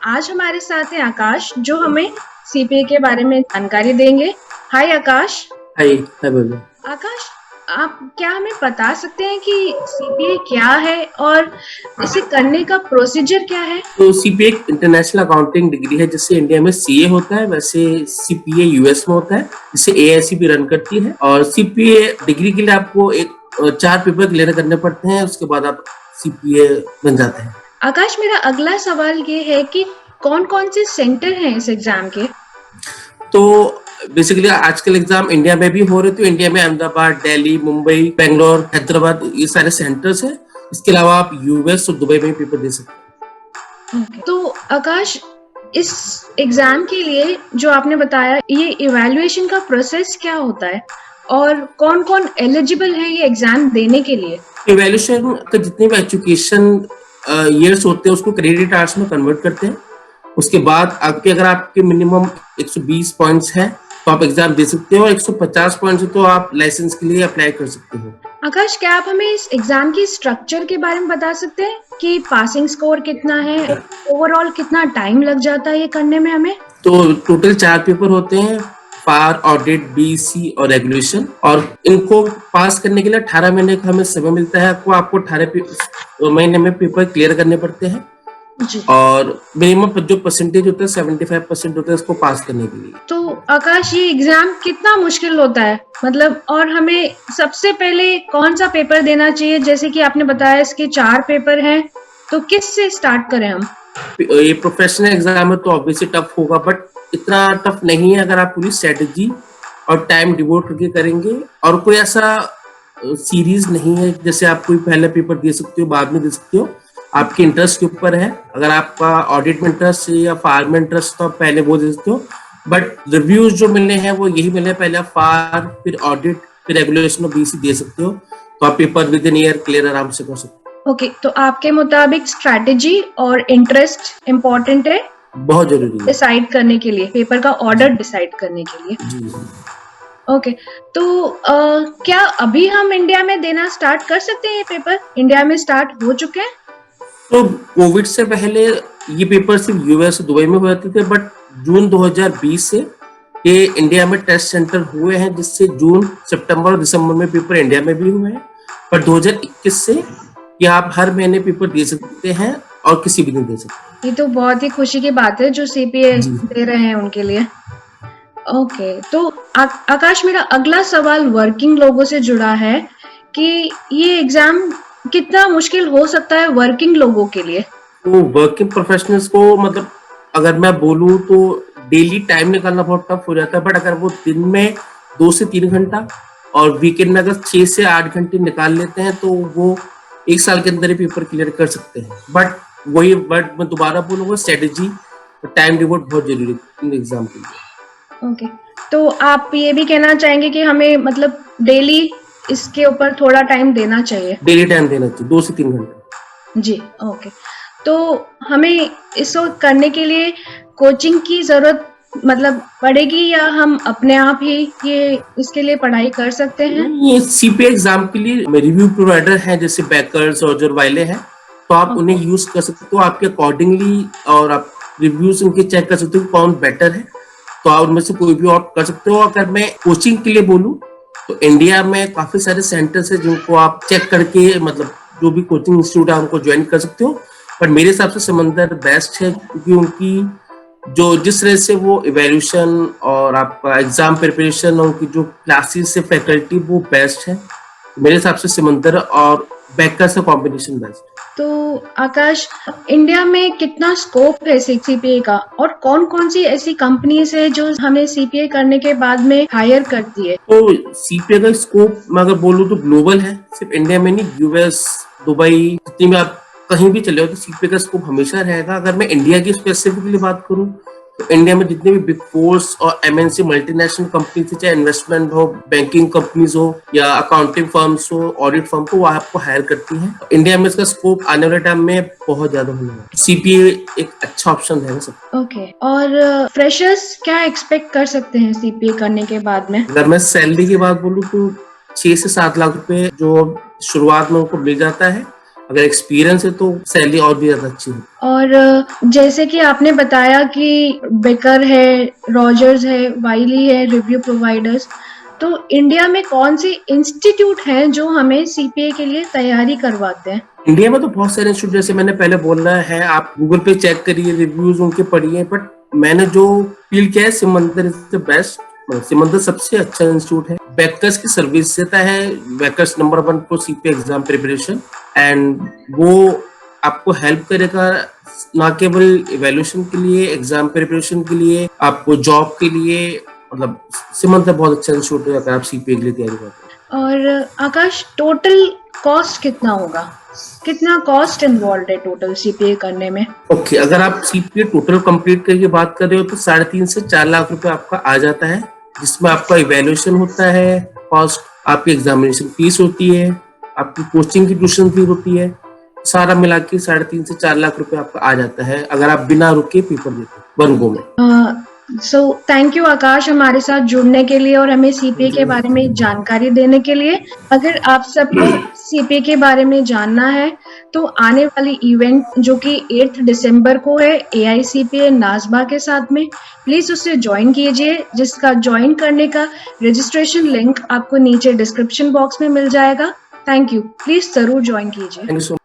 आज हमारे साथ हैं आकाश जो हमें सीपीए के बारे में जानकारी देंगे। हाय आकाश। हाय हाय बोलो। आकाश, आप क्या हमें बता सकते हैं कि सीपीए क्या है और इसे करने का प्रोसीजर क्या है? तो सीपीए एक इंटरनेशनल अकाउंटिंग डिग्री है, जिससे इंडिया में सीए होता है। वैसे सीपीए यूएस में होता है, जिससे एआईसी भी रन करती है। और सीपीए डिग्री के लिए आपको एक 4 पेपर क्लियर करने पड़ते हैं, उसके बाद आप सीपीए बन जाते हैं। आकाश, मेरा अगला सवाल ये है कि कौन-कौन से सेंटर हैं इस एग्जाम के? तो बेसिकली आजकल एग्जाम इंडिया में भी हो रहे, तो इंडिया में अहमदाबाद, दिल्ली, मुंबई, बेंगलोर, हैदराबाद, ये सारे सेंटर्स हैं। इसके अलावा आप यूएस और दुबई में पेपर दे सकते हैं। तो आकाश, इस एग्जाम के लिए जो आपने बताया, ये इवैल्यूएशन का प्रोसेस क्या होता है और कौन-कौन एलिजिबल है ये एग्जाम देने के लिए? इवैल्यूएशन का जितने भी एजुकेशन ईयर्स होते हैं उसको क्रेडिट आवर्स में कन्वर्ट करते हैं। उसके बाद अगर आपके मिनिमम 120 पॉइंट्स है तो आप एग्जाम दे सकते हो, और 150 पॉइंट्स है तो आप लाइसेंस के लिए अप्लाई कर सकते हो। आकाश, क्या आप हमें इस एग्जाम की स्ट्रक्चर के बारे में बता सकते हैं कि पासिंग स्कोर कितना है, ओवरऑल कितना टाइम लग जाता है ये करने में हमें? तो टोटल 4 पेपर होते हैं, फार, ऑडिट, बीसी और रेगुलेशन। और इनको पास करने के लिए 18 महीने का हमें समय मिलता है। आपको 18 महीने में पेपर क्लियर करने पड़ते हैं। जी। और मिनिमम जो परसेंटेज होता है 75% होता है इसको पास करने के लिए। तो आकाश, ये एग्जाम कितना मुश्किल होता है, मतलब, और हमें सबसे पहले कौन सा पेपर देना चाहिए? जैसे कि आपने बताया इसके 4 पेपर हैं, तो किस से स्टार्ट करें हम? ये प्रोफेशनल एग्जाम है तो ऑब्वियसली टफ होगा, बट इतना टफ नहीं है अगर आप पूरी स्ट्रेटेजी और टाइम डिवोट करके करेंगे। और कोई ऐसा सीरीज नहीं है जैसे आप कोई पहले पेपर दे सकते हो बाद में दे सकते हो, आपके इंटरेस्ट के ऊपर है। अगर आपका ऑडिट में इंटरेस्ट है या फार में इंटरेस्ट तो आप पहले वो दे सकते हो, बट रिव्यूज जो मिलने हैं वो यही मिलने, पहले आप फार, फिर ऑडिट, फिर रेगुलेशन और बीसी दे सकते हो, तो आप paper with in year clear आराम से कर सकते हो। ओके, तो आपके मुताबिक स्ट्रैटेजी और इंटरेस्ट इम्पोर्टेंट है बहुत जरूरी है डिसाइड करने के लिए, पेपर का ऑर्डर डिसाइड करने के लिए। जी। ओके, तो क्या अभी हम इंडिया में देना स्टार्ट कर सकते हैं? ये पेपर इंडिया में स्टार्ट हो चुके हैं? तो कोविड से पहले ये पेपर सिर्फ यूएस और दुबई में होते थे, बट जून 2020 से ये इंडिया में टेस्ट सेंटर हुए हैं, जिससे जून, सितंबर और दिसंबर में पेपर इंडिया में भी हुए हैं। पर 2021 से ये आप हर महीने पेपर दे सकते हैं और किसी भी दिन दे सकते हैं। ये तो बहुत ही खुशी की बात है जो सीपीए दे रहे हैं उनके लिए। ओके, तो आकाश, मेरा अगला सवाल वर्किंग लोगों से जुड़ा है कि ये एग्जाम कितना मुश्किल हो सकता है वर्किंग लोगों के लिए? तो वर्किंग प्रोफेशनल्स को, मतलब अगर मैं बोलूँ तो डेली टाइम निकालना बहुत टफ हो जाता है, बट अगर वो दिन में 2 से 3 घंटा और वीकेंड में अगर 6 से 8 घंटे निकाल लेते हैं तो वो 1 साल के अंदर ही पेपर क्लियर कर सकते हैं। बट वही वर्ड मैं दोबारा बोलूँगा, स्ट्रेटेजी और टाइम डिवोट बहुत जरूरी है इन एग्जाम के लिए। ओके, तो आप ये भी कहना चाहेंगे कि हमें, मतलब, डेली इसके ऊपर थोड़ा टाइम देना चाहिए? डेली टाइम देना चाहिए, 2 से 3 घंटे। जी, ओके। तो हमें इसको करने के लिए कोचिंग की जरूरत, मतलब, पड़ेगी या हम अपने आप ही ये इसके लिए पढ़ाई कर सकते हैं? ये सीपीए एग्जाम के लिए रिव्यू प्रोवाइडर हैं, जैसे बैकर्स और जो वाइले हैं, तो आप उन्हें यूज कर सकते हो आपके अकॉर्डिंगली, और आप रिव्यूज उनके चेक कर सकते हो कौन बेटर है, तो आप उनमें से कोई भी ऑप्ट कर सकते हो। अगर मैं कोचिंग के लिए बोलूँ तो इंडिया में काफी सारे सेंटर्स है जिनको आप चेक करके, मतलब जो भी कोचिंग इंस्टीट्यूट है उनको ज्वाइन कर सकते हो। पर मेरे हिसाब से समंदर बेस्ट है, क्योंकि उनकी जो जिस तरह से वो इवैल्यूएशन और आपका एग्जाम प्रिपरेशन और उनकी जो क्लासेस से फैकल्टी वो बेस्ट है। मेरे हिसाब से समंदर और बैकर से कॉम्बिनेशन बेस्ट है। तो आकाश, इंडिया में कितना स्कोप है सीपीए का और कौन कौन सी ऐसी कंपनीज है जो हमें सीपीए करने के बाद में हायर करती है? तो सीपीए का स्कोप मैं अगर बोलूँ तो ग्लोबल है, सिर्फ इंडिया में नहीं, यूएस, दुबई, जितनी में आप कहीं भी चले हो तो सीपीए का स्कोप हमेशा रहेगा। अगर मैं इंडिया की स्पेसिफिकली बात करूँ तो इंडिया में जितने भी बिग फोर्स और एमएनसी मल्टीनेशनल कंपनी थी, चाहे इन्वेस्टमेंट हो, बैंकिंग कंपनीज हो या अकाउंटिंग फर्म्स हो, ऑडिट फर्म को, वो आपको हायर करती है। इंडिया में इसका स्कोप आने वाले टाइम में बहुत ज्यादा होने वाला है। सीपीए एक अच्छा ऑप्शन है सब। ओके, और फ्रेशर्स क्या एक्सपेक्ट कर सकते हैं सीपीए करने के बाद में? अगर मैं सैलरी की बात बोलूँ तो 6 से 7 लाख रुपए जो शुरुआत में उनको मिल जाता है। अगर एक्सपीरियंस है तो सैलरी और भी ज्यादा अच्छी है। और जैसे कि आपने बताया कि बेकर है, रॉजर्स है, वाइली है, रिव्यू प्रोवाइडर्स, तो इंडिया में कौन से इंस्टीट्यूट हैं जो हमें सीपीए के लिए तैयारी करवाते हैं? इंडिया में तो बहुत सारे इंस्टीट्यूट, जैसे मैंने पहले बोला है, आप गूगल पे चेक करिए, रिव्यूज उनके पढ़िए, बट मैंने जो फील किया है Simandhar is the best. Simandhar सबसे अच्छा इंस्टीट्यूट है, बैकर्स की सर्विस देता है, bakers number 1 for CPA exam preparation, and वो आपको हेल्प करेगा ना केवल इवैल्यूएशन के लिए, एग्जाम प्रिपरेशन के लिए, आपको जॉब के लिए। मतलब सिमंदर बहुत अच्छा इंस्टीट्यूट है अगर आप सीपीए के लिए तैयारी करते हैं। और आकाश, टोटल कॉस्ट कितना होगा? कितना कॉस्ट इन्वॉल्व है टोटल सीपीए करने में? ओके, अगर आप सीपीए टोटल कंप्लीट करके बात कर रहे हो तो 3.5 से 4 लाख रुपए आपका आ जाता है, जिसमें आपका इवैल्यूएशन होता है, कॉस्ट, आपकी एग्जामिनेशन फीस होती है, आपकी कोचिंग की ट्यूशन फी होती है, सारा मिला के 3.5 से 4 लाख रुपए आपका आ जाता है अगर आप बिना रुके पेपर देते 1 गो में। सो थैंक यू आकाश, हमारे साथ जुड़ने के लिए और हमें सीपीए के बारे में जानकारी देने के लिए। अगर आप सबको सीपीए के बारे में जानना है तो आने वाली इवेंट जो कि 8 दिसंबर को है एआईसीपीए नाजबा के साथ में, प्लीज उससे ज्वाइन कीजिए, जिसका ज्वाइन करने का रजिस्ट्रेशन लिंक आपको नीचे डिस्क्रिप्शन बॉक्स में मिल जाएगा। थैंक यू, प्लीज जरूर ज्वाइन कीजिए। Thank you so